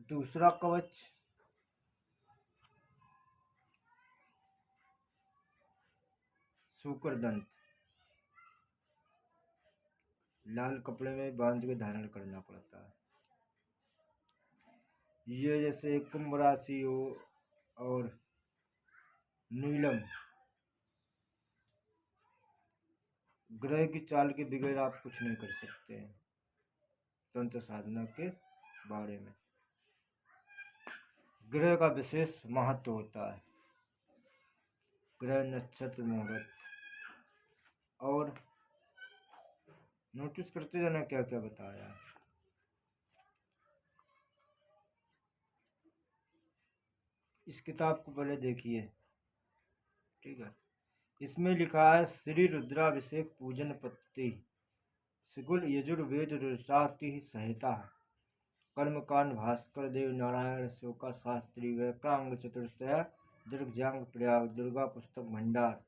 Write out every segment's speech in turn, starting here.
दूसरा कवच शुक्रदंत, लाल कपड़े में बांध के धारण करना पड़ता है। ये जैसे कुंभ राशि हो और नीलम, ग्रह की चाल के बगैर आप कुछ नहीं कर सकते हैं तंत्र साधना के बारे में। ग्रह का विशेष महत्व होता है, ग्रह नक्षत्र मुहूर्त, और नोटिस करते जाना क्या क्या बताया। इस किताब को पहले देखिए, ठीक है। इसमें लिखा है श्री रुद्राभिषेक पूजन पद्धति, सिगुल यजुर्वेद रुद्राति संहिता, कर्मकांड भास्कर देव नारायण शोका शास्त्री व्याकरांग चतुर्थया दुर्गजांग प्रयाग दुर्गा पुस्तक भंडार,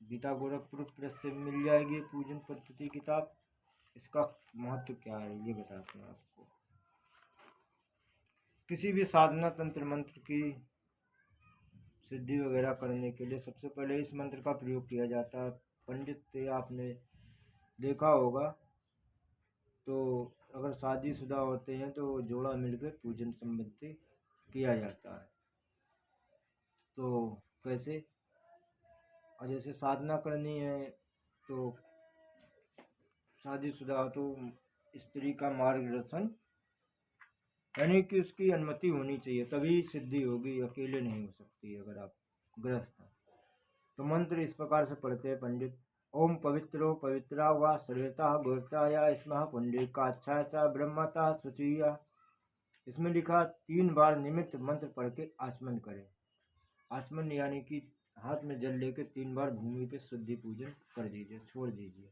गीता गोरखपुर प्रेस से मिल जाएगी पूजन पद्धति किताब। इसका महत्व क्या है ये बताते हैं आपको। किसी भी साधना तंत्र मंत्र की सिद्धि वगैरह करने के लिए सबसे पहले इस मंत्र का प्रयोग किया जाता है। पंडित से आपने देखा होगा, तो अगर शादीशुदा होते हैं तो जोड़ा मिलकर पूजन संबंधी किया जाता है। तो कैसे, और जैसे साधना करनी है तो शादीशुदा तो स्त्री का मार्गदर्शन, यानी कि उसकी अनुमति होनी चाहिए तभी सिद्धि होगी, अकेले नहीं हो सकती अगर आप गृहस्थ हैं। तो मंत्र इस प्रकार से पढ़ते हैं पंडित। ओम पवित्रो पवित्रा व सर्वता गोताया स्मः पुंडरीकाक्षा च ब्रह्मता शुचिया। इसमें लिखा 3 बार निमित्त मंत्र पढ़ के आचमन करें। आचमन यानी कि हाथ में जल लेके 3 बार भूमि पे शुद्धि पूजन कर दीजिए, छोड़ दीजिए।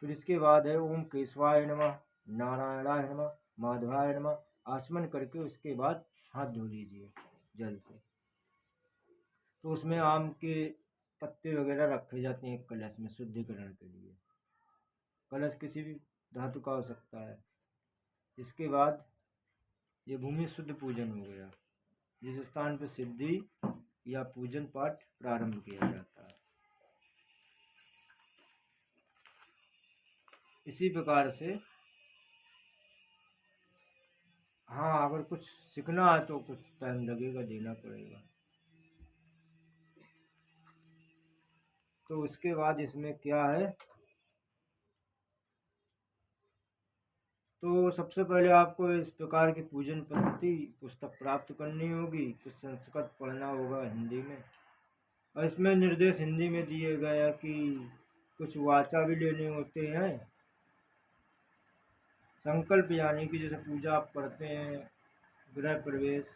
फिर इसके बाद है ओम केशवाय नमः, नारायणाय नमः, माधवाय नमः। आचमन करके उसके बाद हाथ धो लीजिए जल से। तो उसमें आम के पत्ते वगैरह रखे जाते हैं एक कलश में शुद्धिकरण के लिए। कलश किसी भी धातु का हो सकता है। इसके बाद ये भूमि शुद्ध पूजन हो गया, जिस स्थान पर सिद्धि या पूजन पाठ प्रारंभ किया जाता है। इसी प्रकार से हाँ, अगर कुछ सीखना है तो कुछ टाइम लगेगा, देना पड़ेगा। तो उसके बाद इसमें क्या है, तो सबसे पहले आपको इस प्रकार की पूजन पद्धति पुस्तक प्राप्त करनी होगी, कुछ संस्कृत पढ़ना होगा हिंदी में, और इसमें निर्देश हिंदी में दिए गए हैं कि कुछ वाचा भी लेने होते हैं। संकल्प यानी कि जैसे पूजा आप करते हैं, गृह प्रवेश,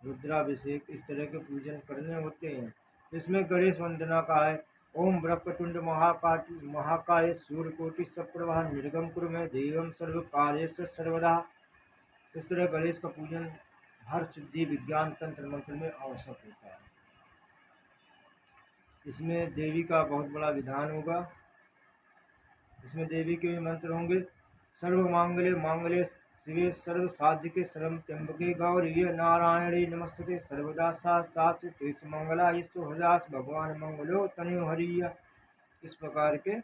रुद्राभिषेक, इस तरह के पूजन करने होते हैं। इसमें गणेश वंदना का है। ओम वक्रतुंड महाकाय सूर्यकोटि समप्रभा निर्गम कुरु मे देवम सर्व कार्येषु सर्वदा। इस तरह गणेश का पूजन हर सिद्धि विज्ञान तंत्र मंत्र में आवश्यक होता है। इसमें देवी का बहुत बड़ा विधान होगा। इसमें देवी के भी मंत्र होंगे। सर्व मांगल्ये मांगल्ये शिवे सर्व साधिके शरण्ये त्र्यंबके गौरी नारायणी नमस्ते सर्वदा सात्विके मंगलायस्तु हृदास भगवान मंगलो तनयो हरिया। इस प्रकार के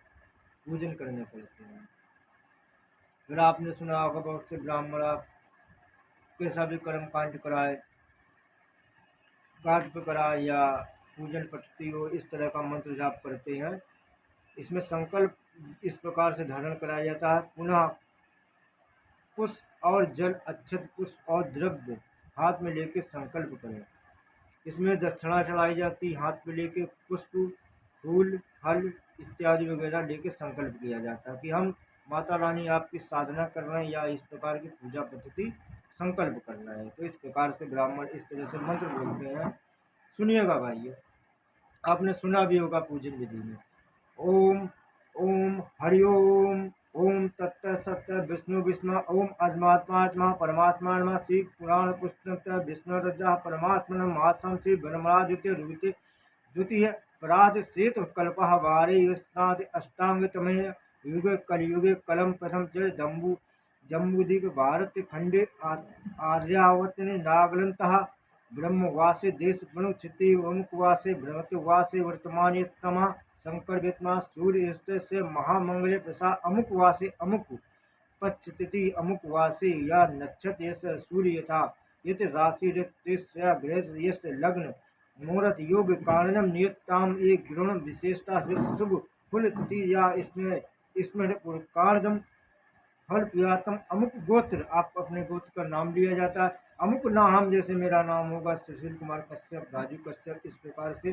पूजन करने पड़ते हैं। फिर आपने सुना होगा बहुत से ब्राह्मण आप कैसा भी कर्म कांड कराए, घाट पर कराए या पूजन पद्धति हो, इस तरह का मंत्र जाप करते हैं। इसमें संकल्प इस प्रकार से धारण कराया जाता है। पुनः पुष्प और जल, अक्षत, पुष्प और द्रव्य हाथ में लेके संकल्प करें। इसमें दक्षिणा चढ़ाई जाती, हाथ में लेके पुष्प, फूल, फल इत्यादि वगैरह लेके संकल्प किया जाता है कि हम माता रानी आपकी साधना कर रहे हैं या इस प्रकार की पूजा पद्धति संकल्प करना है। तो इस प्रकार से ब्राह्मण इस तरह से मंत्र बोलते हैं। सुनिएगा भाई, आपने सुना भी होगा पूजन विधि में। ओम ओम हरि ओम, ओम तत्त सत्य विष्णु विष्णु, ओम आत्मा परमात्मा नमः। श्री पुराण पुस्तक विष्णु रजा परमात्मा मासम श्री ब्रह्मरादित्य रूपते द्वितीय पराध शेत कल्प वारे युष्णादि अष्टांग तमेय युगे कलयुगे कलम प्रथम जय दम्बु जम्बूद्वीप भारत खंडे आर्यावर्तने नागलन्तः ब्रह्मवासे देश प्रणु क्षिति अमुकवासे भ्रमतवासे वर्तमानतमा शंकर वेतमा सूर्य से महामंगले प्रसाद अमुकवासे अमुक पच्चिति अमुकवासे या नक्षत्र यस सूर्य यथा यत राशि ग्रह यस लग्न मुहूर्त योग कारणम नियताम एक गुण विशेषता शुभ फुल तिथि या इसमें कारणम फल प्रियातम अमुक गोत्र, आप अपने गोत्र का नाम लिया जाता है। अमुक नाम, जैसे मेरा नाम होगा सुशील कुमार कश्यप, राजू कश्यप, इस प्रकार से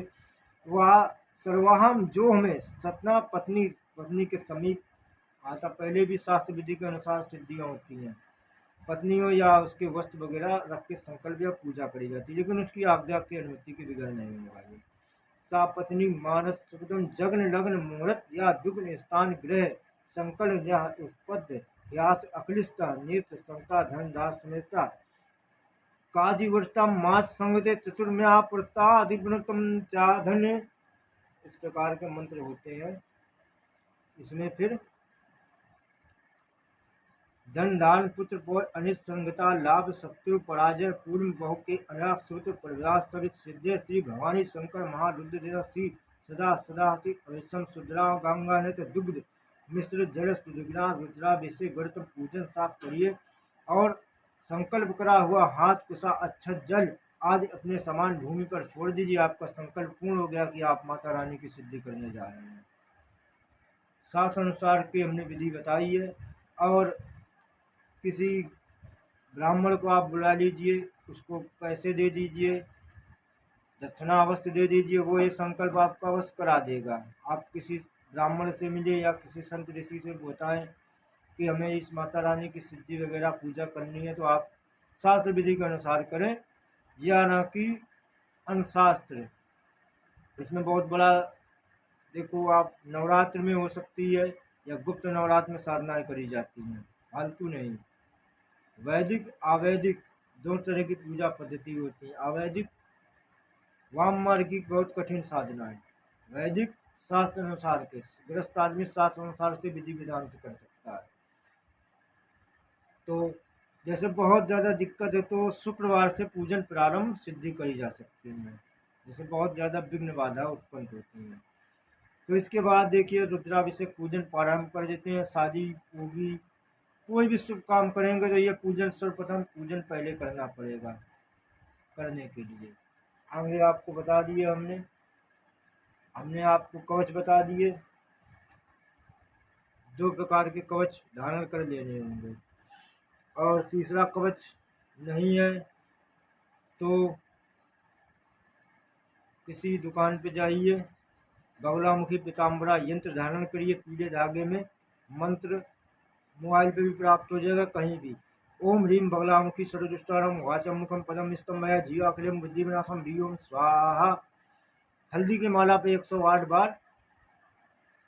वह सर्वाहम जो हमें सतना पत्नी पत्नी के समीप आता। पहले भी शास्त्र विधि के अनुसार सिद्धियाँ होती हैं, पत्नियों या उसके वस्त्र वगैरह रख के संकल्प या पूजा करी जाती है, लेकिन उसकी आज्ञा की अनुमति के बिगड़ नहीं होने वाली। सा पत्नी मानस जग्न लग्न मुहूर्त या दुग्न स्थान ग्रह संकल्प या उत्पत्ति यास अक्लिष्टा नेत्र संता धन दास सुमेष्टा काजी वर्षता मास संगते चतुर्म्या प्रता अधिपनतम चाधन्य, इस प्रकार के मंत्र होते हैं। इसमें फिर धन दान पुत्र पौर अनिष्ट संगता लाभ शत्रु पराजय पूर्व बहु के अनाथ सूत्र प्रव्यास सवित सिद्धे श्री भवानी शंकर महारुद्र देव श्री सदा सदा अविषम सुद्रा गंगा नत दुग्ध मिश्र जल सुदुग्ना रुद्राभिषेक गणतम पूजन साफ करिए और संकल्प करा हुआ हाथ कुशा अच्छत जल आदि अपने समान भूमि पर छोड़ दीजिए। आपका संकल्प पूर्ण हो गया कि आप माता रानी की सिद्धि करने जा रहे हैं। शास्त्र अनुसार की हमने विधि बताई है। और किसी ब्राह्मण को आप बुला लीजिए, उसको पैसे दे दीजिए, दक्षिणा अवश्य दे दीजिए, वो ये संकल्प आपका अवश्य करा देगा। आप किसी ब्राह्मण से मिले या किसी संत ऋषि से बताएं कि हमें इस माता रानी की सिद्धि वगैरह पूजा करनी है, तो आप शास्त्र विधि के अनुसार करें, या ना कि अनशास्त्र। इसमें बहुत बड़ा देखो, आप नवरात्र में हो सकती है या गुप्त नवरात्र में साधनाएं करी जाती हैं, फालतू नहीं। वैदिक अवैदिक दो तरह की पूजा पद्धति होती है। अवैदिक वाम मार्ग की बहुत कठिन साधना है, वैदिक शास्त्र अनुसार के गृहस्थ आदमी शास्त्र अनुसार से विधि विधान से कर सकता है। तो जैसे बहुत ज़्यादा दिक्कत है तो शुक्रवार से पूजन प्रारंभ सिद्धि करी जा सकती है, जैसे बहुत ज़्यादा विघ्न बाधा उत्पन्न होती है। तो इसके बाद देखिए रुद्राभिषेक पूजन प्रारंभ कर देते हैं। शादी होगी, कोई भी शुभ काम करेंगे तो ये पूजन सर्वप्रथम पूजन पहले करना पड़ेगा। करने के लिए आगे आपको बता दिए हमने आपको कवच बता दिए, 2 प्रकार के कवच धारण कर लेने होंगे। और तीसरा कवच नहीं है तो किसी दुकान पे जाइए, बगलामुखी पीताम्बरा यंत्र धारण करिए, पीले धागे में मंत्र मोबाइल पे भी प्राप्त हो जाएगा, कहीं भी। ओम ह्रीम बगलामुखी सर्वदुष्टारम वाचम मुखम पदम स्तंभया जीवाखिलम बुद्धि विनाशम ह्रीम स्वाहा। हल्दी की माला पे 108 बार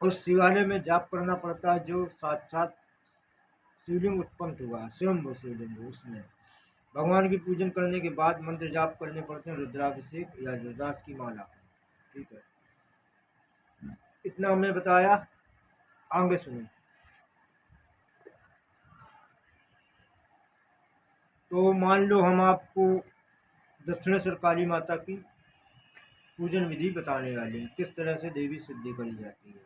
उस शिवालय में जाप करना पड़ता है, जो साक्षात शिवलिंग उत्पन्न हुआ, स्वयं शिवलिंग। उसमें भगवान की पूजन करने के बाद मंत्र जाप करने पड़ते हैं, रुद्राभिषेक या रुद्राक्ष की माला। ठीक है, इतना हमने बताया। आगे सुनिए। तो मान लो हम आपको दक्षिणेश्वर काली माता की पूजन विधि बताने वाले हैं, किस तरह से देवी सिद्धि करी जाती है।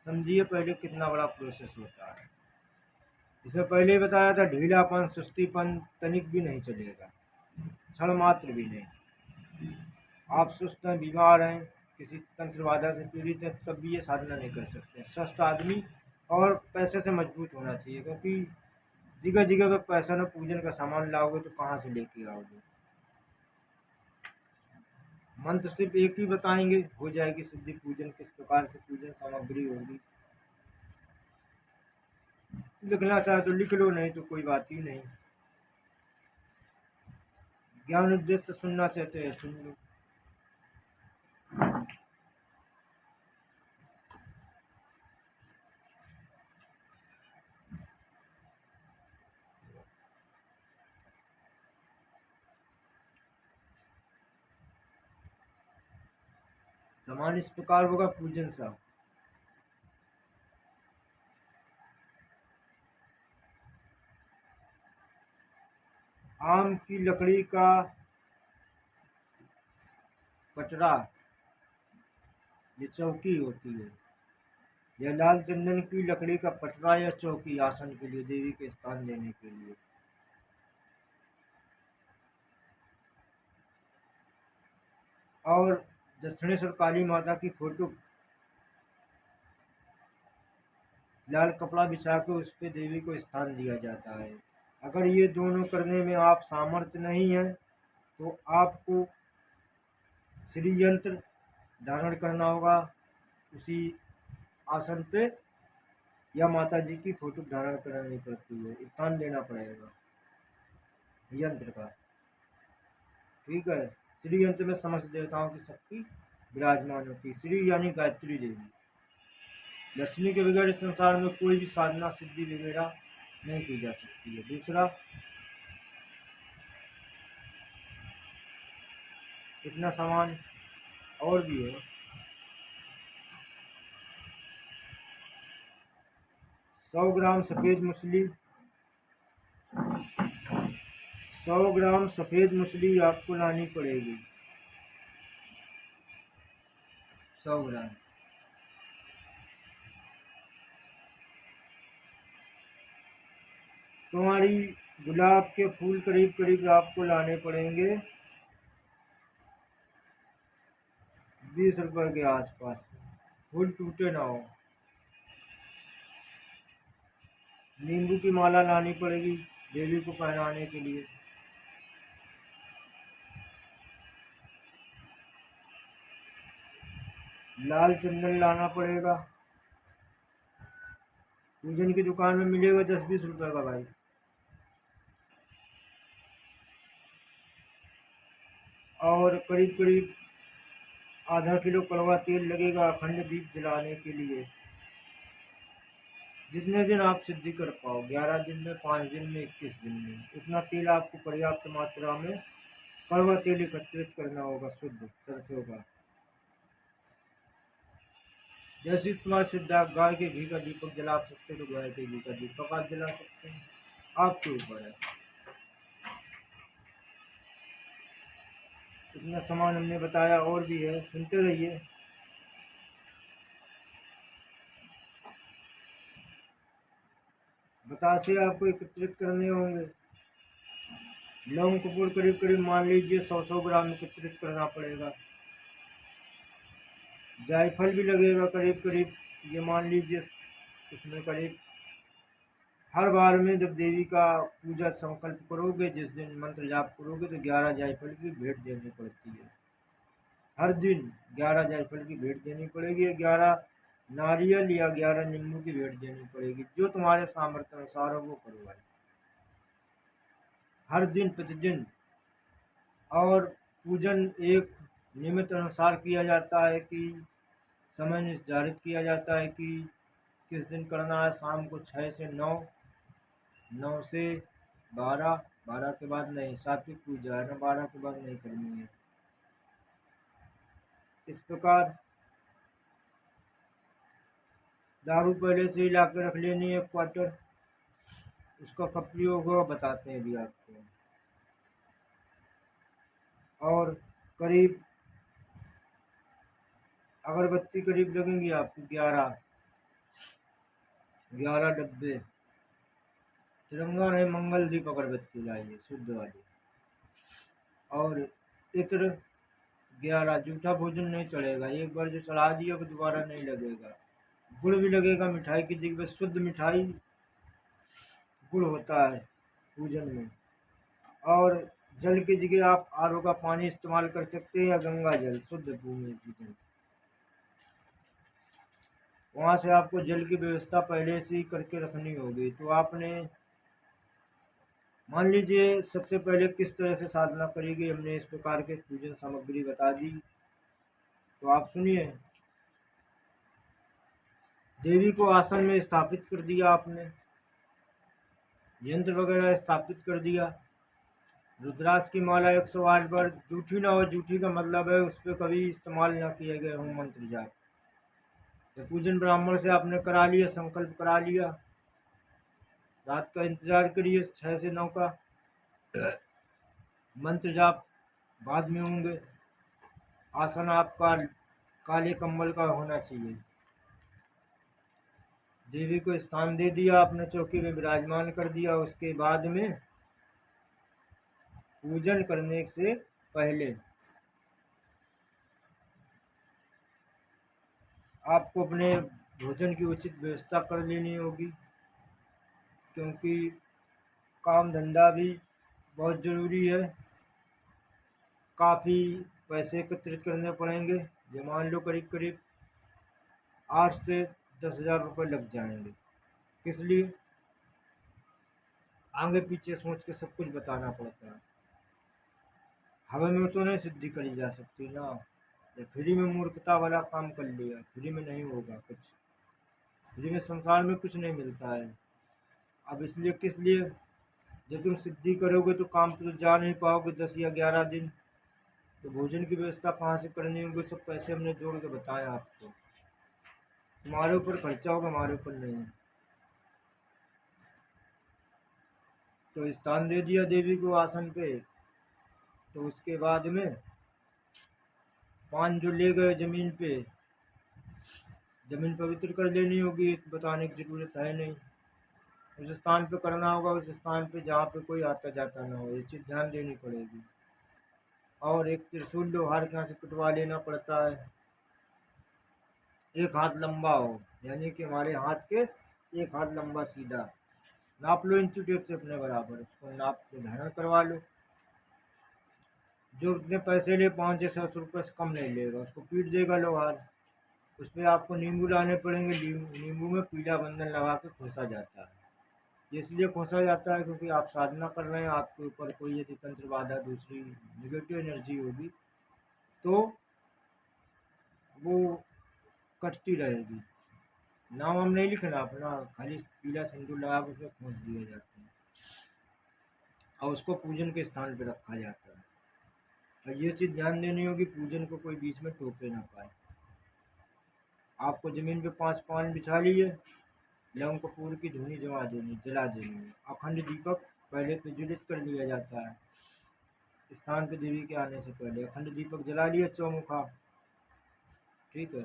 समझिए पहले कितना बड़ा प्रोसेस होता है। इसमें पहले ही बताया था, ढीलापन सुस्तीपन तनिक भी नहीं चलेगा, क्षण मात्र भी नहीं। आप सुस्त हैं, बीमार हैं, किसी तंत्र बाधा से पीड़ित हैं, तब भी ये साधना नहीं कर सकते। स्वस्थ आदमी और पैसे से मजबूत होना चाहिए, क्योंकि जगह जगह पर पैसा न पूजन का सामान लाओगे तो कहाँ से लेके आओगे। मंत्र सिर्फ एक ही बताएंगे, हो जाएगी सिद्धि। पूजन किस प्रकार से पूजन सामग्री होगी, लिखना चाहे तो लिख लो, नहीं तो कोई बात ही नहीं। ज्ञान उद्देश्य से सुनना चाहते हैं सुन लो। समान इस प्रकार होगा पूजन सा। आम की लकड़ी का पटरा, ये चौकी होती है, या लाल चंदन की लकड़ी का पटरा या चौकी आसन के लिए, देवी के स्थान देने के लिए। और दक्षिणेश्वर काली माता की फोटो लाल कपड़ा बिछा के उस पर देवी को स्थान दिया जाता है। अगर ये दोनों करने में आप सामर्थ्य नहीं है तो आपको श्री यंत्र धारण करना होगा उसी आसन पे, या माता जी की फोटो धारण करनी पड़ती है, स्थान देना पड़ेगा यंत्र का। ठीक है। श्री यंत्र में समस्त देवताओं की शक्ति विराजमान होती है। श्री यानी गायत्री देवी। लक्ष्मी के बगैर इस संसार में कोई भी साधना सिद्धि वगैरह नहीं की जा सकती है। दूसरा, इतना सामान और भी है। 100 ग्राम सफ़ेद मूसली, 100 ग्राम सफ़ेद मूसली आपको लानी पड़ेगी। 100 ग्राम। तुम्हारी गुलाब के फूल करीब करीब आपको लाने पड़ेंगे 20 रुपए के आसपास, फूल टूटे ना हो। नींबू की माला लानी पड़ेगी देवी को पहनाने के लिए। लाल चंदन लाना पड़ेगा, पूजन की दुकान में मिलेगा 10-20 रुपए का भाई। और करीब करीब आधा किलो कड़वा तेल लगेगा अखंड दीप जलाने के लिए। जितने दिन आप सिद्धि कर पाओ, 11 दिन में, 5 दिन में, 21 दिन में, उतना तेल आपको पर्याप्त मात्रा में कड़वा तेल एकत्रित करना होगा, शुद्ध सरसों का। जैसे तुम्हारी शुद्ध, गाय के घी का दीपक जला सकते हो तो गाय के घी का दीपक आप जला सकते हैं, आपके ऊपर है। इतना सामान हमने बताया, और भी है, सुनते रहिए। बतासे आपको एकत्रित करने होंगे। लौंग कपूर करीब करीब मान लीजिए 100 ग्राम एकत्रित करना पड़ेगा। जायफल भी लगेगा करीब करीब, ये मान लीजिए उसमें करीब। हर बार में जब देवी का पूजा संकल्प करोगे, जिस दिन मंत्र जाप करोगे, तो 11 जायफल की भेंट देनी पड़ती है। हर दिन 11 जायफल की भेंट देनी पड़ेगी, 11 नारियल या 11 नींबू की भेंट देनी पड़ेगी। जो तुम्हारे सामर्थ्य अनुसार हो वो करो भाई, हर दिन प्रतिदिन। और पूजन एक नियमित अनुसार किया जाता है कि समय निर्धारित किया जाता है कि किस दिन करना है। शाम को 6 से 9, 9 से 12, 12 के बाद नहीं, सात्विक पूजा है ना, 12 के बाद नहीं करनी है। इस प्रकार दारू पहले से ही ला के रख लेनी है, क्वार्टर। उसका कब प्रयोग होगा बताते हैं भी आपको। और करीब अगरबत्ती करीब लगेंगी आपको 11 डब्बे। तिरंगा नहीं, मंगल दीप अगरबत्ती लाइए, शुद्ध वाली। और इत्र 11। जूठा भोजन नहीं चढ़ेगा, एक बार जो चढ़ा दिया वो दोबारा नहीं लगेगा। गुड़ भी लगेगा मिठाई की जगह, शुद्ध मिठाई गुड़ होता है पूजन में। और जल की जगह आप आरओ का पानी इस्तेमाल कर सकते हैं, या गंगा जल, शुद्ध भूमि जल। वहाँ से आपको जल की व्यवस्था पहले से ही करके रखनी होगी। तो आपने मान लीजिए सबसे पहले किस तरह से साधना करेगी, हमने इस प्रकार के पूजन सामग्री बता दी। तो आप सुनिए। देवी को आसन में स्थापित कर दिया आपने, यंत्र वगैरह स्थापित कर दिया। रुद्राक्ष की माला 108 बार, जूठी ना हो, जूठी का मतलब है उस पर कभी इस्तेमाल ना किए गए हों मंत्र जाप। तो पूजन ब्राह्मण से आपने करा लिया, संकल्प करा लिया। रात का इंतजार करिए 6 से 9 का। मंत्र जाप बाद में होंगे। आसन आपका काले कंबल का होना चाहिए। देवी को स्थान दे दिया आपने, चौकी में विराजमान कर दिया। उसके बाद में पूजन करने से पहले आपको अपने भोजन की उचित व्यवस्था कर लेनी होगी, क्योंकि काम धंधा भी बहुत ज़रूरी है। काफ़ी पैसे एकत्रित करने पड़ेंगे। ये मान लो करीब करीब 8 से 10,000 रुपये लग जाएंगे। किस लिए? आगे पीछे सोच के सब कुछ बताना पड़ता है। हवा में तो नहीं सिद्धि करी जा सकती ना। या फ्री में मूर्खता वाला काम कर लिया, फ्री में नहीं होगा कुछ। फ्री में संसार में कुछ नहीं मिलता है। अब इसलिए किस लिए? जब तुम सिद्धि करोगे तो काम पे तो जा नहीं पाओगे 10 या 11 दिन, तो भोजन की व्यवस्था कहाँ से करनी होगी? सब पैसे हमने जोड़ के बताया आपको। तुम्हारे ऊपर खर्चा होगा, हमारे ऊपर नहीं। तो स्थान दे दिया देवी को आसन पे। तो उसके बाद में पान जो ले गए जमीन पे, जमीन पवित्र कर लेनी होगी, बताने की जरूरत है नहीं। उस स्थान पे करना होगा, उस स्थान पे जहाँ पे कोई आता जाता ना हो, ये चीज़ ध्यान देनी पड़ेगी। और एक त्रिशूल लोहार के यहाँ से कटवा लेना पड़ता है, 1 हाथ लंबा हो, यानी कि हमारे हाथ के 1 हाथ लंबा सीधा। नाप लो इंची टेप से अपने बराबर, उसको नाप के धारण करवा लो। जो उतने पैसे ले 5 या 7 रुपये से कम नहीं लेगा, उसको पीट देगा लोहार। उस पर आपको नींबू लाने पड़ेंगे। नींबू में पीला बंधन लगा के खोसा जाता है। इसलिए खोसा जाता है क्योंकि आप साधना कर रहे हैं, आपके ऊपर कोई यदि तंत्र बाधा, दूसरी निगेटिव एनर्जी होगी तो वो कटती रहेगी। नाम हम नहीं लिखना अपना, खाली पीला सिंदूर लगा के उसमें खोस दिए जाते हैं और उसको पूजन के स्थान पर रखा जाता है। और ये चीज़ ध्यान देनी होगी, पूजन को कोई बीच में टोके ना पाए। आपको ज़मीन पे 5 पान बिछा लिए, लौंग कपूर की धुनी जला देनी। अखंड दीपक पहले प्रज्वलित कर लिया जाता है स्थान पे देवी के आने से पहले। अखंड दीपक जला लिया चौमुखा, ठीक है।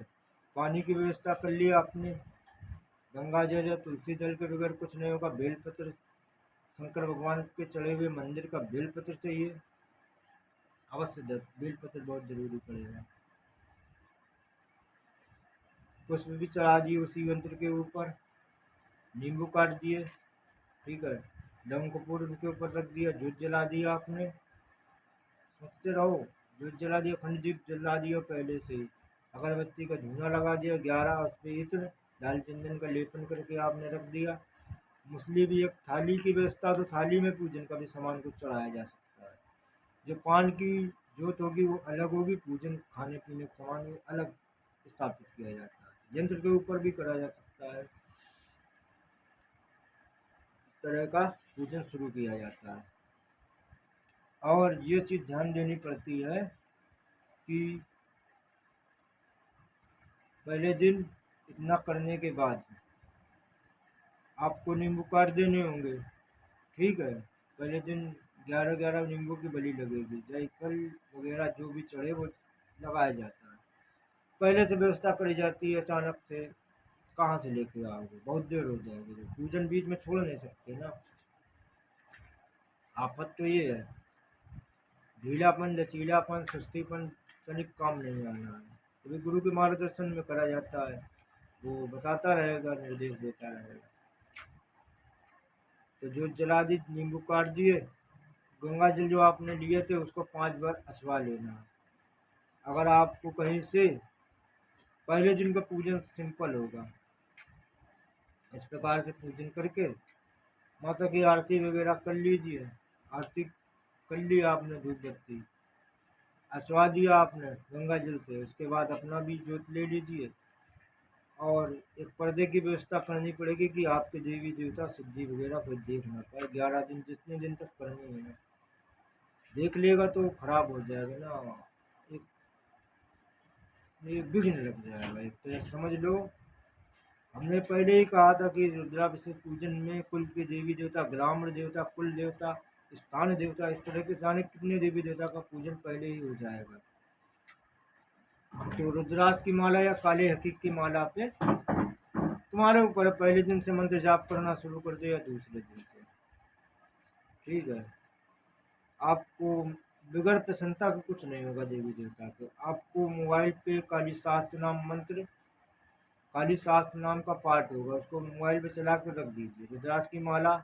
पानी की व्यवस्था कर लिया आपने। गंगा जल या तुलसी दल के बगैर कुछ नहीं होगा। बेलपत्र, शंकर भगवान के चढ़े हुए मंदिर का बेलपत्र चाहिए अवश्य। बेलपत्र बहुत जरूरी पड़ेगा। पुष्प भी चढ़ा दिए उसी यंत्र के ऊपर, नींबू काट दिए, ठीक है। लौंग कपूर उनके ऊपर रख दिया, जोत जला दिया आपने। सोचते रहो, जोत जला दिया, खंड दीप जला दिया पहले से ही। अगरबत्ती का धुआं लगा दिया 11, उस पर इत्र लाल चंदन का लेपन करके आपने रख दिया। मुस्लिम भी एक थाली की व्यवस्था, तो थाली में पूजन का भी सामान कुछ चढ़ाया जा सकता है। जो पान की जोत होगी वो अलग होगी, पूजन खाने पीने का सामान वो अलग स्थापित किया जाता है। यंत्र के ऊपर भी करा जा सकता है। इस तरह का पूजन शुरू किया जाता है। और ये चीज़ ध्यान देनी पड़ती है कि पहले दिन इतना करने के बाद आपको नींबू काट देने होंगे, ठीक है। पहले दिन 11 नींबू की बलि लगेगी। जायफल वगैरह जो भी चढ़े वो लगाया जाता है। पहले से व्यवस्था करी जाती है, अचानक से कहाँ से लेके आओगे, बहुत देर हो जाएगी। पूजन बीच में छोड़ नहीं सकते ना। आफत तो ये है, ढीलापन, लचीलापन, सुस्तीपन तनिक काम नहीं आना है। तो गुरु के मार्गदर्शन में करा जाता है, वो बताता रहेगा, निर्देश देता रहेगा। तो जो जला दी, नींबू काट दिए, गंगा जल जो आपने लिए थे उसको 5 बार अछवा लेना। अगर आपको कहीं से पहले दिन का पूजन सिंपल होगा, इस प्रकार से पूजन करके माता की आरती वगैरह कर लीजिए। आरती कर ली आपने, धूप बत्ती अचवा दिया आपने गंगा जल से, उसके बाद अपना भी जोत ले लीजिए। और एक पर्दे की व्यवस्था करनी पड़ेगी कि आपके देवी देवता सिद्धि वगैरह कोई देख ना पाए। 11 दिन, जितने दिन तक करनी है, देख लेगा तो खराब हो जाएगा ना, एक विघ्न लग जाएगा। एक तरह समझ लो, हमने पहले ही कहा था कि रुद्राभिषेक पूजन में कुल के देवी देवता, ग्रामीण देवता, कुल देवता स्थान देवता, इस तरह के जाने कितने देवी देवता का पूजन पहले ही हो जाएगा। तो रुद्राक्ष की माला या काले हकीक की माला पे तुम्हारे ऊपर पहले दिन से मंत्र जाप करना शुरू कर दे या दूसरे दिन से, ठीक है। आपको बगैर प्रसन्नता के कुछ नहीं होगा देवी देवता के। आपको मोबाइल पे काली शास्त्र नाम मंत्र, काली शास्त्र नाम का पाठ होगा, उसको मोबाइल पे चला कर रख दीजिए। रुद्राक्ष की माला,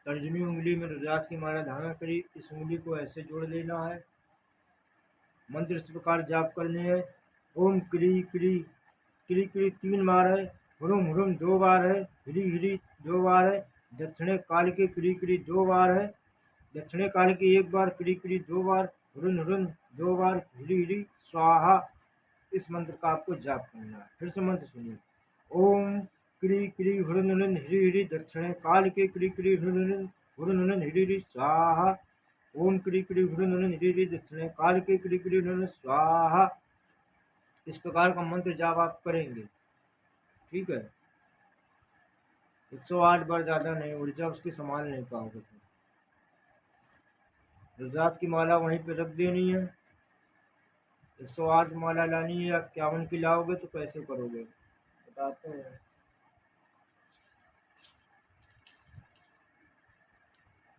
तर्जनी उंगली में रुद्राक्ष की माला धारण करी, इस उंगली को ऐसे जोड़ लेना है। मंत्र इस प्रकार जाप करने हैं। ओम क्री क्री, क्री क्री 3 बार है, हुरुम हुरुम 2 बार है, हिरी हिरी 2 बार है, दक्षिणे काल के क्री क्री 2 बार है, दक्षिणे काल की 1 बार, क्री क्री 2 बार, हुरुन हुरुन 2 बार, हिरी हिरी स्वाहा। इस मंत्र का आपको जाप करना है। फिर से मंत्र सुनिए। ओम क्री क्री हुरुन हुरुन हिरी हिरी, दक्षिणे काल के क्री क्री हुरुन हुरुन हिरी हिरी स्वाहा। ओम क्री क्री हुरुन हुरुन हिरी हिरी, दक्षिणे काल के क्री क्री हुरुन स्वाहा। इस प्रकार का मंत्र जाप आप करेंगे, ठीक है। 108 बार, ज़्यादा नहीं, ऊर्जा उसकी संभाल नहीं पाओगे। रुद्राक्ष की माला वहीं पे रख देनी है। 108 माला लानी है, या 51 की लाओगे तो कैसे करोगे बताते हैं।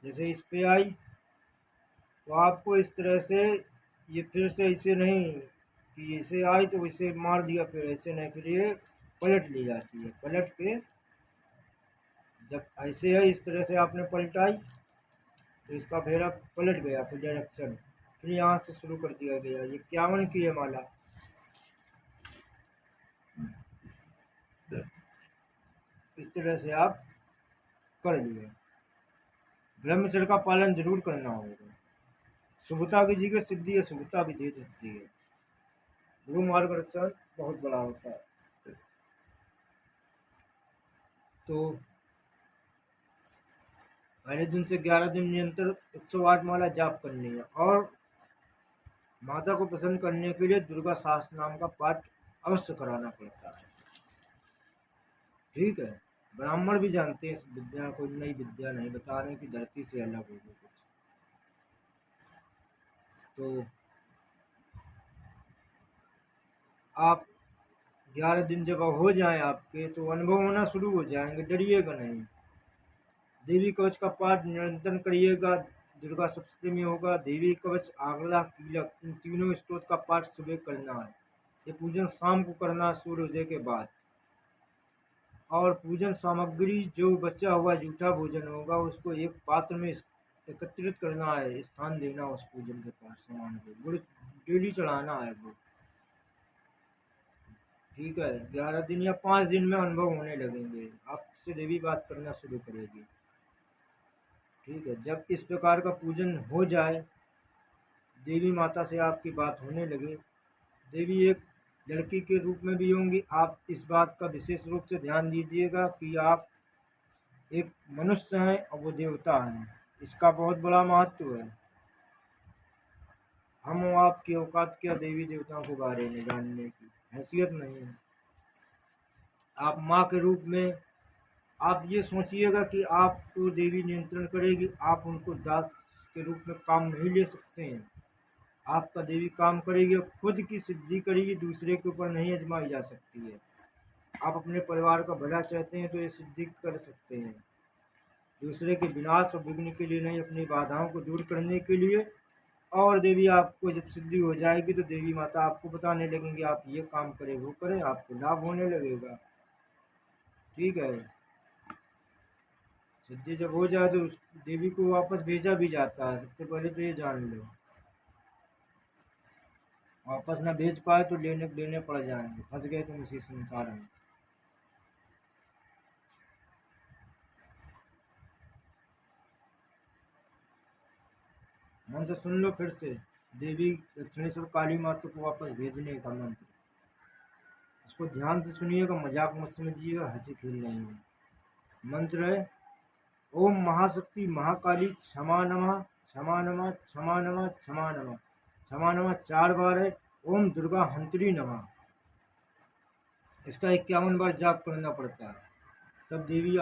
जैसे इस पे आई तो आपको इस तरह से, ये फिर से ऐसे नहीं कि इसे आई तो इसे मार दिया, फिर ऐसे नहीं, फिर ये पलट ली जाती है। पलट के जब ऐसे है इस तरह से आपने पलटाई तो इसका फेरा पलट गया, फिर डायरेक्शन, फिर यहाँ से शुरू कर दिया गया। ये 51 की है माला। इस तरह से आप कर लिए। ब्रह्मचर्य का पालन जरूर करना होगा। शुभता की जगह सिद्धि, अशुभता भी दे सकती है। गुरु मार्गदर्शन बहुत बड़ा होता है। तो पहले दिन से 11 दिन निरंतर 108 माला जाप करनी है। और माता को प्रसन्न करने के लिए दुर्गा सहस्त्र नाम का पाठ अवश्य कराना पड़ता है, ठीक है। ब्राह्मण भी जानते हैं इस विद्या को, नई विद्या नहीं बता रहे कि धरती से अलग होगी कुछ। तो आप 11 दिन जब हो जाएं आपके, तो अनुभव होना शुरू हो जाएंगे, डरिएगा नहीं। देवी कवच का पाठ निरंतर करिएगा। दुर्गा सप्तमी होगा, देवी कवच, आगला, कीलक, इन तीनों स्तोत्र का पाठ सुबह करना है। ये पूजन शाम को करना है सूर्योदय के बाद। और पूजन सामग्री जो बचा हुआ जूठा भोजन होगा उसको एक पात्र में एकत्रित करना है, स्थान देना उस पूजन के पास सामान को। गुड़ डेली चढ़ाना है गुड़, ठीक है। 11 दिन या 5 दिन में अनुभव होने लगेंगे, आपसे देवी बात करना शुरू करेगी, ठीक है। जब इस प्रकार का पूजन हो जाए, देवी माता से आपकी बात होने लगे, देवी एक लड़की के रूप में भी होंगी। आप इस बात का विशेष रूप से ध्यान दीजिएगा कि आप एक मनुष्य हैं और वो देवता हैं, इसका बहुत बड़ा महत्व है। हम आपकी औकात क्या देवी देवताओं के बारे में जानने की, हैसियत नहीं है। आप माँ के रूप में आप ये सोचिएगा कि आपको देवी नियंत्रण करेगी, आप उनको दास के रूप में काम नहीं ले सकते हैं। आपका देवी काम करेगी और खुद की सिद्धि करेगी, दूसरे के ऊपर नहीं आजमाई जा सकती है। आप अपने परिवार का भला चाहते हैं तो ये सिद्धि कर सकते हैं, दूसरे के विनाश और विघ्न के लिए नहीं, अपनी बाधाओं को दूर करने के लिए। और देवी आपको जब सिद्धि हो जाएगी तो देवी माता आपको बताने लगेंगे आप ये काम करें वो करें, आपको लाभ होने लगेगा, ठीक है। सिद्धि जब हो जाए तो उस देवी को वापस भेजा भी जाता है, सबसे पहले तो ये जान लो। वापस ना भेज पाए तो लेने देने पड़ जाएंगे, फंस गए तुम इसी संसार में। मंत्र सुन लो फिर से। देवी दक्षिणेश्वर काली माता को वापस भेजने का मंत्र, इसको ध्यान से सुनिएगा, मजाक मत समझिएगा, हंसी खेल नहीं है। मंत्र है ओम महाशक्ति महाकाली क्षमा नमः, क्षमा नमः, क्षमा नमः, क्षमा नमः, क्षमा नमः 4 बार है। ओम दुर्गा हंत्री नमः, इसका 51 बार जाप करना पड़ता है, तब देवी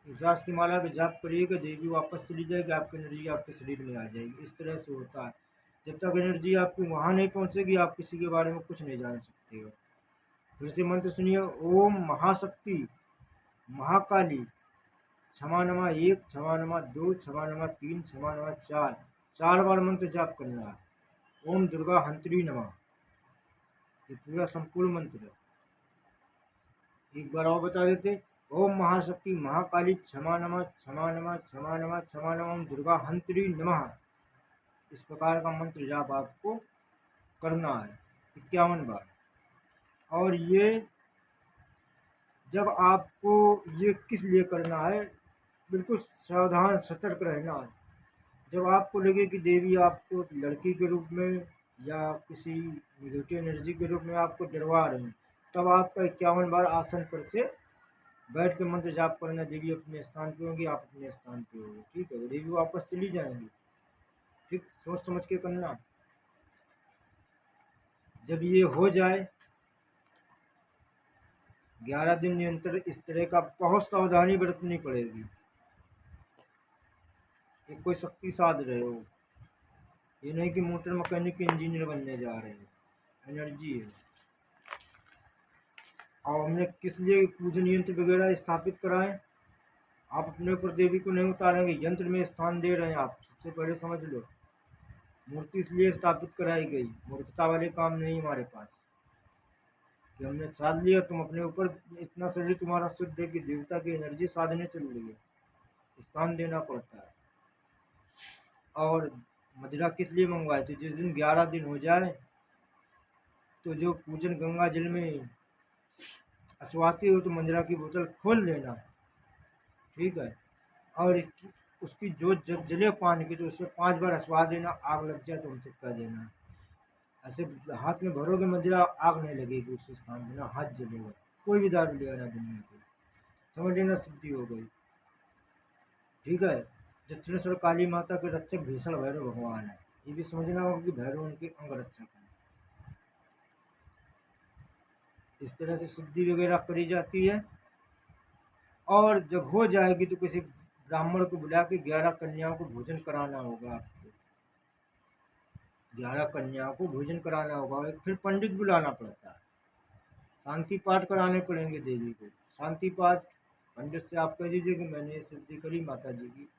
रुद्राक्ष की माला पे जाप करिएगा, देवी वापस चली जाएगी, आपकी एनर्जी आपके शरीर में आ जाएगी। इस तरह से होता है। जब तक एनर्जी आपकी वहाँ नहीं पहुँचेगी, आप किसी के बारे में कुछ नहीं जान सकते हो। फिर से मंत्र सुनिए। ओम महाशक्ति महाकाली क्षमा नमा 1, क्षमा नमा 2, क्षमा नमा 3, क्षमा नमा 4, 4 बार मंत्र जाप करना है। ओम दुर्गा हंत्री नमः, ये पूरा संपूर्ण मंत्र है। एक बार और बता देते। ओम महाशक्ति महाकाली क्षमा नमः, क्षमा नमः, क्षमा नमः, क्षमा नमः, ओम दुर्गा हंत्री नमः। इस प्रकार का मंत्र जाप आपको करना है 51 बार। और ये जब आपको ये किस लिए करना है, बिल्कुल सावधान सतर्क रहना है। जब आपको लगे कि देवी आपको लड़की के रूप में या किसी निगेटिव एनर्जी के रूप में आपको डरवा रही हैं, तब आपका 51 बार आसन पर से बैठ के मंत्र जाप करना। देवी अपने स्थान पे होंगी, आप अपने स्थान पे होंगे, ठीक है। देवी वापस चली जाएंगी, ठीक, सोच समझ के करना। जब ये हो जाए 11 दिन निरंतर इस तरह का बहुत सावधानी बरतनी पड़ेगी। एक कोई शक्ति साध रहे हो, ये नहीं कि मोटर मैकेनिक के इंजीनियर बनने जा रहे हैं, एनर्जी है। और हमने किस लिए पूजन यंत्र वगैरह स्थापित कराए? आप अपने ऊपर देवी को नहीं उतारेंगे, यंत्र में स्थान दे रहे हैं आप, सबसे पहले समझ लो। मूर्ति इसलिए स्थापित कराई गई, मूर्खता वाले काम नहीं हमारे पास कि हमने साध लिया, तुम अपने ऊपर इतना शरीर तुम्हारा शुद्ध है कि देवता की एनर्जी साधने चल रही है, स्थान देना पड़ता है। और मदिरा किस लिए मंगवाए थे? जिस दिन 11 दिन हो जाए तो जो पूजन गंगा जल में अचवाते हो तो मदिरा की बोतल खोल लेना, ठीक है। और उसकी जोत जब जले पानी की तो उससे 5 बार अचवा देना, आग लग जाए तो हमसे कह देना। ऐसे हाथ में भरोगे मदिरा, आग नहीं लगेगी उस स्थान में, ना हाथ जलेगा, कोई भी दारू लेगा ना दुनिया को, समझ लेना सिद्धि हो गई, ठीक है। दक्षिणेश्वर काली माता के रक्षक भीषण भैरव भगवान है, ये भी समझना होगा कि भैरव उनके अंग रक्षक है। इस तरह से सिद्धि वगैरह करी जाती है। और जब हो जाएगी तो किसी ब्राह्मण को बुला के 11 कन्याओं को भोजन कराना होगा आपको, 11 कन्याओं को भोजन कराना होगा। फिर पंडित बुलाना पड़ता है, शांति पाठ कराने पड़ेंगे देवी को। शांति पाठ पंडित से आप कह दीजिए कि मैंने सिद्धि करी माता जी की,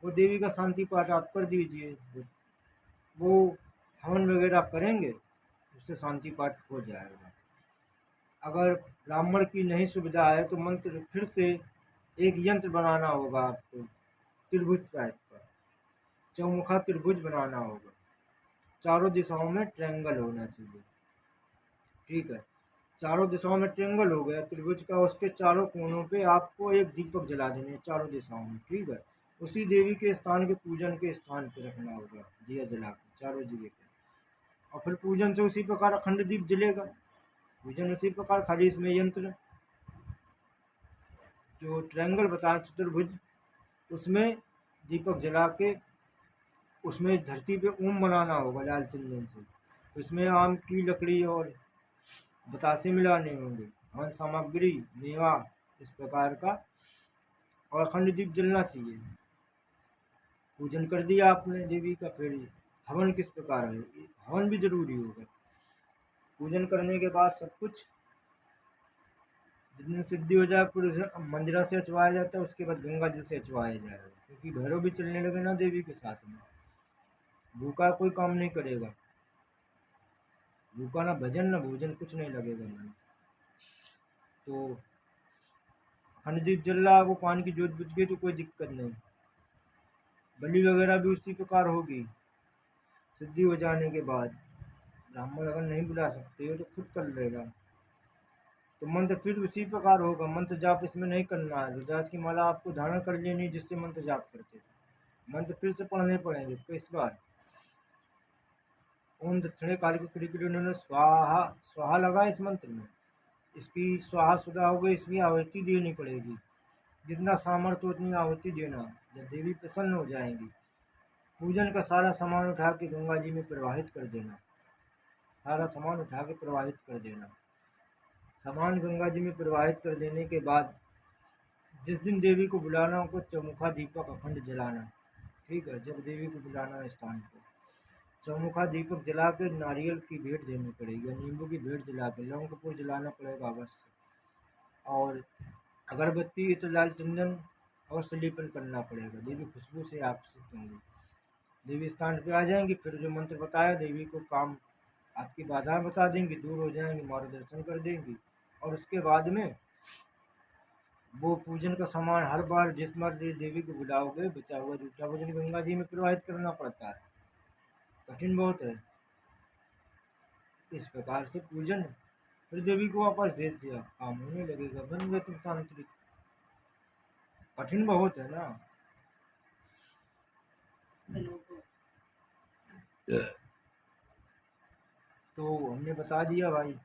वो देवी का शांति पाठ आप कर दीजिए, वो हवन वगैरह करेंगे, उससे शांति पाठ हो जाएगा। अगर ब्राह्मण की नहीं सुविधा है तो मंत्र फिर से एक यंत्र बनाना होगा आपको, त्रिभुज टाइप का, चौमुखा त्रिभुज बनाना होगा, चारों दिशाओं में ट्रायंगल होना चाहिए, ठीक है। चारों दिशाओं में ट्रायंगल हो गया त्रिभुज का, उसके चारों कोनों पे आपको एक दीपक जला देने चारों दिशाओं में, ठीक है। उसी देवी के स्थान के पूजन के स्थान पे रखना होगा दिया जला के चारों जगह पे, और फिर पूजन से उसी प्रकार अखंड दीप जलेगा, पूजन उसी प्रकार। खाली इसमें यंत्र जो ट्रायंगल बताया चतुर्भुज, उसमें दीपक जला के उसमें धरती पे ओम बनाना होगा लाल चंदन से, उसमें आम की लकड़ी और बतासे मिलाने होंगे, हवन सामग्री मेवा इस प्रकार का, और अखंड दीप जलना चाहिए। पूजन कर दिया आपने देवी का, फिर हवन किस प्रकार है, हवन भी जरूरी होगा। पूजन करने के बाद सब कुछ जितनी सिद्धि हो जाए फिर मंदिरा से अचवाया जाता है, उसके बाद गंगा जल से अचवाया जाएगा, क्योंकि भैरव भी चलने लगे ना देवी के साथ में, भूखा कोई काम नहीं करेगा, भूखा ना भजन ना भोजन कुछ नहीं लगेगा मन। तो अखंड दीप जल रहा है, वो पानी की जोत बुझ गई तो कोई दिक्कत नहीं, बलि वगैरह भी उसी प्रकार होगी सिद्धि हो जाने के बाद। ब्राह्मण अगर नहीं बुला सकते हो तो खुद कर लेगा। तो मंत्र फिर उसी प्रकार होगा, मंत्र जाप इसमें नहीं करना है। रुद्राक्ष की माला आपको धारण कर लेनी जिससे मंत्र जाप करते थे, मंत्र फिर से पढ़ने पड़ेंगे तो इस बार ओम दक्षिणे काली को क्रिकेट उन्होंने स्वाहा, स्वाहा लगा इस मंत्र में, इसकी स्वाहा सुधा हो गई, इसकी आहुति देनी पड़ेगी, जितना सामर्थ्य उतनी आहुति देना, जब देवी प्रसन्न हो जाएंगी। पूजन का सारा सामान उठा के गंगा जी में प्रवाहित कर देना, सारा सामान उठा के प्रवाहित कर देना। सामान गंगा जी में प्रवाहित कर देने के बाद जिस दिन देवी को बुलाना हो चौमुखा दीपक अखंड जलाना। ठीक है, जब देवी को बुलाना है स्थान को, चौमुखा दीपक जला के नारियल की भेंट देनी पड़ेगी, नींबू की भेंट जला के, लौंग कपूर जलाना पड़ेगा अवश्य, और अगरबत्ती तो लाल चंदन अवश्य लेपन करना पड़ेगा। देवी खुशबू से आकर्षित होंगी। देवी स्थान पे आ जाएंगी, फिर जो मंत्र बताया देवी को काम आपकी बाधाएं बता देंगी, दूर हो जाएंगी, मार्गदर्शन कर देंगी। और उसके बाद में वो पूजन का सामान हर बार जिस मर्जी देवी को बुलाओगे बचा हुआ जूठा भोजन गंगा जी में प्रवाहित करना पड़ता है, कठिन बहुत है। इस प्रकार से पूजन, फिर देवी को वापस भेज दिया, काम होने लगेगा, बन गए तुम तांत्रिक। कठिन बहुत है ना। तो हमने बता दिया भाई।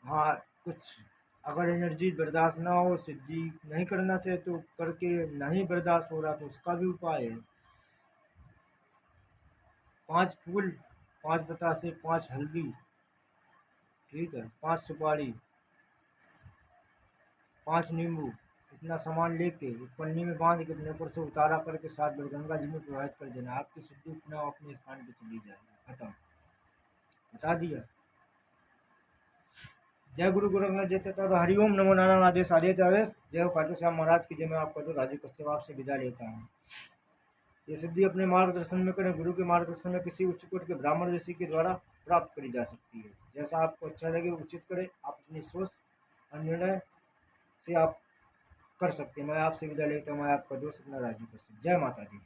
हाँ, कुछ अगर एनर्जी बर्दाश्त ना हो, सिद्धि नहीं करना चाहे तो करके, नहीं बर्दाश्त हो रहा तो उसका भी उपाय है। 5 फूल, 5 बतासे, 5 हल्दी, ठीक है, 5 सुपारी, 5 नींबू, इतना सामान लेके एक पन्नी में बांध के अपने ऊपर से उतारा करके 7 बार गंगा जी में प्रवाहित कर देना, आपकी सिद्धि अपने स्थान पे चली जाएगी। खत्म, बता दिया। जय गुरु गोरखनाथ जय तथा हरिओम नमो नारायण आदेश आदेश आदेश। जय हो खाटू श्याम महाराज की जय। मैं आपका तो राजीव कश्यप आपसे विदा लेता हूँ। ये सिद्धि अपने मार्गदर्शन में करें, गुरु के मार्गदर्शन में किसी उच्च कोटि के ब्राह्मण ऋषि के द्वारा प्राप्त करी जा सकती है। जैसा आपको अच्छा लगे उचित करें, आप अपनी सोच और निर्णय से आप कर सकते हैं। मैं आपसे विदा लेता हूँ। मैं आपका दोस्त अपना राजीव कश्यप। जय माता दी।